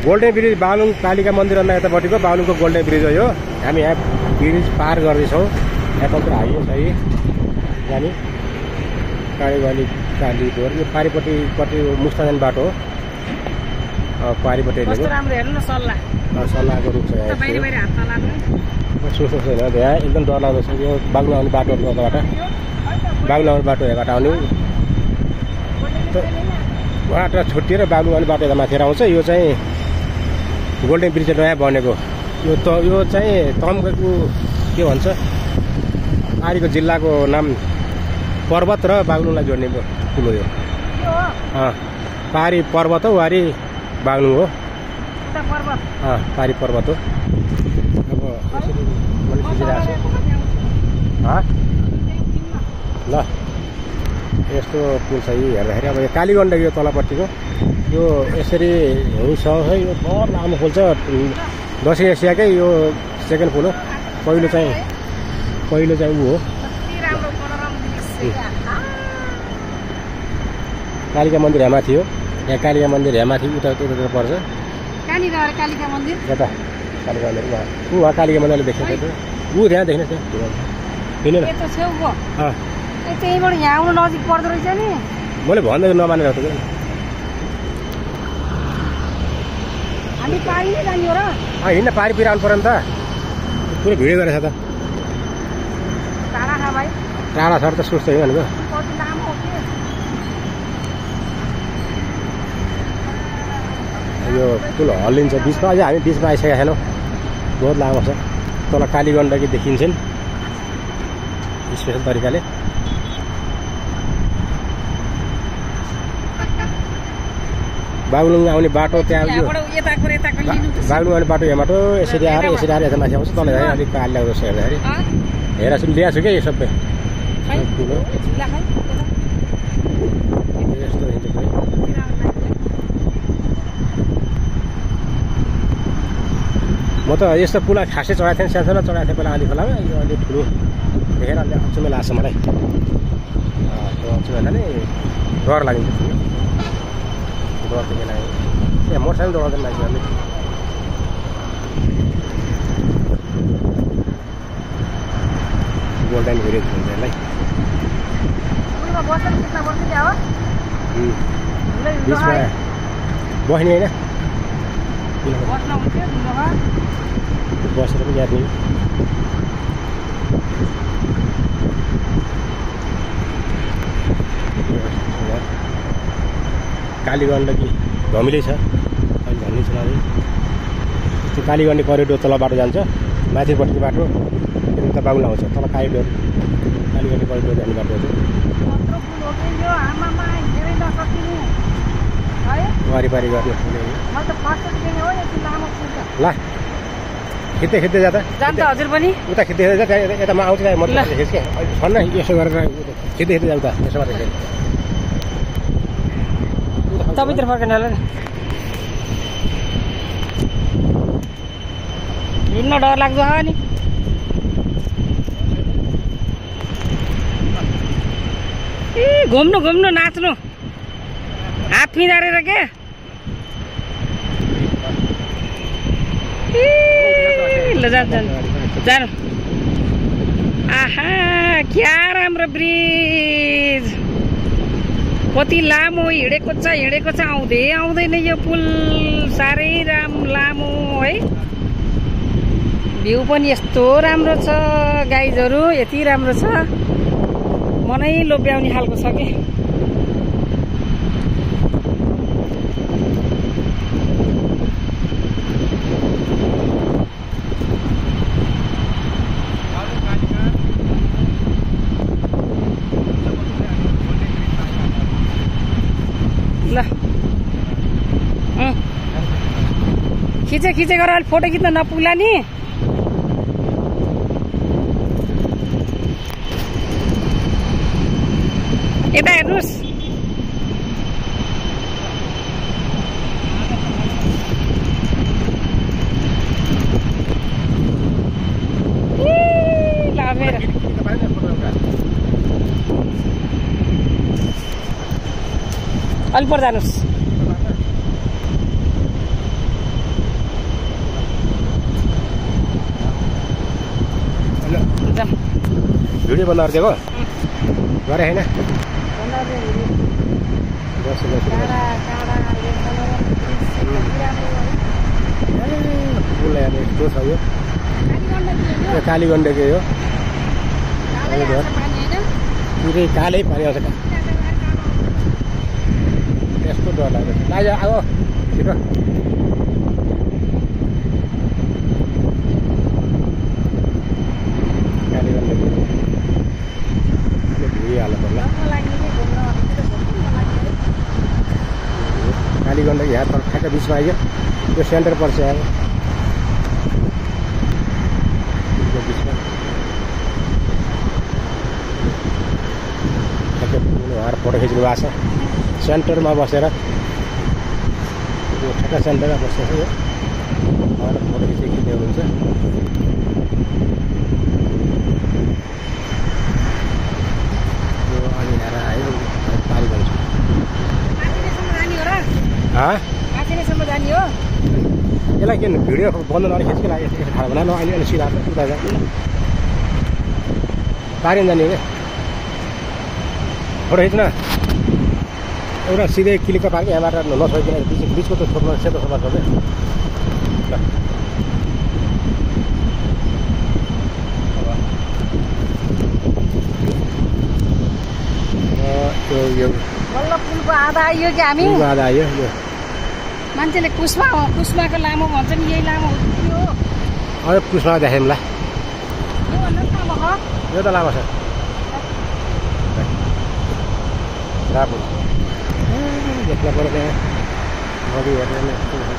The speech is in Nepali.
गोल्डन ब्रिज बागलुङ कालिका मन्दिरभन्दा यतापट्टिको बागलुङको गोल्डन ब्रिज हो यो। हामी यहाँ ब्रिज पार गर्दैछौँ। यहाँ कत्रो हाइवे छ यहाँनिर कालीबाली कालीडोर। यो पारिपट्टि मुस्ताङ बाटो हो। पारिपट्टि सल्लाहको रुख छ यहाँ। सोच्नु छैन यहाँ एकदम डरलाग्दो छ यो बागलुङ आउने बाटोहरू यताबाट। बागलुङ आउने बाटो यहाँबाट आउने बाटो छुट्टिएर बागलुङ आउने बाटो यता माथि आउँछ। यो चाहिँ गोल्डन ब्रिज नयाँ बनेको। यो चाहिँ तम्काको के भन्छ पारीको जिल्लाको नाम पर्वत र बागलुङलाई जोड्ने पुल हो यो। पारी पर्वत हो वारी बागलुङ हो। पारी पर्वत हो। अब यसरी मैले खिचिरहेको छु ल यस्तो पुल छ यी हेर्दाखेरि। अब यो कालीगण्डकी यो तलपट्टिको यो यसरी हुन्छ है। यो बहुत लामो पुल छ। दक्षिण एसियाकै यो सेकेन्ड पुल हो। पहिलो चाहिँ ऊ हो कालिका मन्दिर यहाँ माथि हो। यहाँ कालिका मन्दिर यहाँ माथि उतातिर पर्छ। कालिका मन्दिर यता कालिका मन्दिर ऊ कालिका मन्दिरले देखेको थियो ऊ त्यहाँ देख्नुहोस् त्यहाँ त्यहीँबाट यहाँ आउनु नजिक पर्दो रहेछ नि। मैले भन्दै नमानेर त हामी पारी नै जाने हो र हिँड्न पारिपिर आउनु पर्यो नि त। पुरै भिडियो गरेछ त टाढा छ त सोच्दै भनेको। यो पुल हल्लिन्छ बिचमा। अझै हामी बिचमा आइसकेका छैनौँ। बहुत लामो छ। तल कालीगण्डकी देखिन्छन् स्पेसल तरिकाले। बागलुङ आउने बाटो त्यहाँ बागलुङ आउने बाटो यहाँबाट यसरी आएर यता माथि आउँछ। तल अलिक काली लाग्दो छ हेर्दाखेरि। हेर सुन ल्याएको छु क्या यो सबै यस्तो म त यस्तो पुला खासै चढाएको थिएँ सानो चढाएको थिएँ पहिला आली खोलामा। यो अलिक ठुलो देखेर अलि अचम्मै लाग्छ मलाई। अचम्मै नि डर लागिन्छ ठुलो डर त के लाग्यो यहाँ मोटरसाइकल दौडाउँदैन मान्छेहरूले। गोल्डन ब्रिज भन्छ यसलाई। बिचमा बस्ने होइन बसेर पनि जाने। कालीगण्डकी धमिलै छ अहिले भन्ने छ अरे। त्यो कालीगण्डी करिडोर तल बाटो जान्छ माथिपट्टिको बाटो उता बागलुङ आउँछ। तल कालीगण्डी करिडोर जाने बाटो हो। वारिपारी गर्ने ल खिच्दै जाँदा हजुर पनि उता खिच्दै यतामा आउँछ मतलब छन् यसो गरेर खिच्दै जाँदा यसो गरेर तपाईँतिर फर्कने होला नि। हिँड्न डर लाग्छ नि। घुम्नु नाच्नु हात फिँदारेर के ल जानु। आहा क्या राम्रो ब्रिज कति लामो हिँडेको छ आउँदैन यो पुल साह्रै लामो है। भ्यू पनि यस्तो राम्रो छ गाइजहरू यति राम्रो छ मनै लोभ्याउने खालको छ कि। ल खिचे गरेर फोटो खिच्न नपुग्ला नि। यता हेर्नुहोस् अलि पर जानुहोस् भिडियो बन्द गरिदिएको गरे होइन फुल हेर्ने यस्तो छ यो कालीगण्डकी हो पुरै कालै पानी आउँछ त्यस्तो डर लाग्छ आज अब छिटो कालीगण्डकी भुइहाल्नु पर्ला कालीगण्डकी यहाँ तर ठ्याक्क बिचमा आइयो त्यो सेन्टर पर्छ अब बिचमा उहाँहरू फोटो खिच्नु भएको छ सेन्टरमा बसेर यो ठ्याक्क सेन्टरमा बसेर यो उहाँहरू फोटो खिच्दै हुनुहुन्छ यो अलि हेर आयो पारी भन्छ यसलाई किन भिडियो बन्द नखिच्के लागि यसो खाना बनाएर अहिले अलि सिधा उता जा पारी जाने क्या फोटो खिच्न एउटा सिधै क्लिक पार्के यहाँबाट नछोइकन बिचको त छोप्नु सेतो सफा छ क्या यो बल्ल पुलको आधा आइयो कि हामी आधा आयो यो मान्छेले कुस्माको लामो भन्छ नि यही लामो हो अझ पुसमा देखायौँ ल योभन्दा लामो हो यो त लामो छ राम्रो देख्न पर्यो त्यहाँ नदी हेर्ने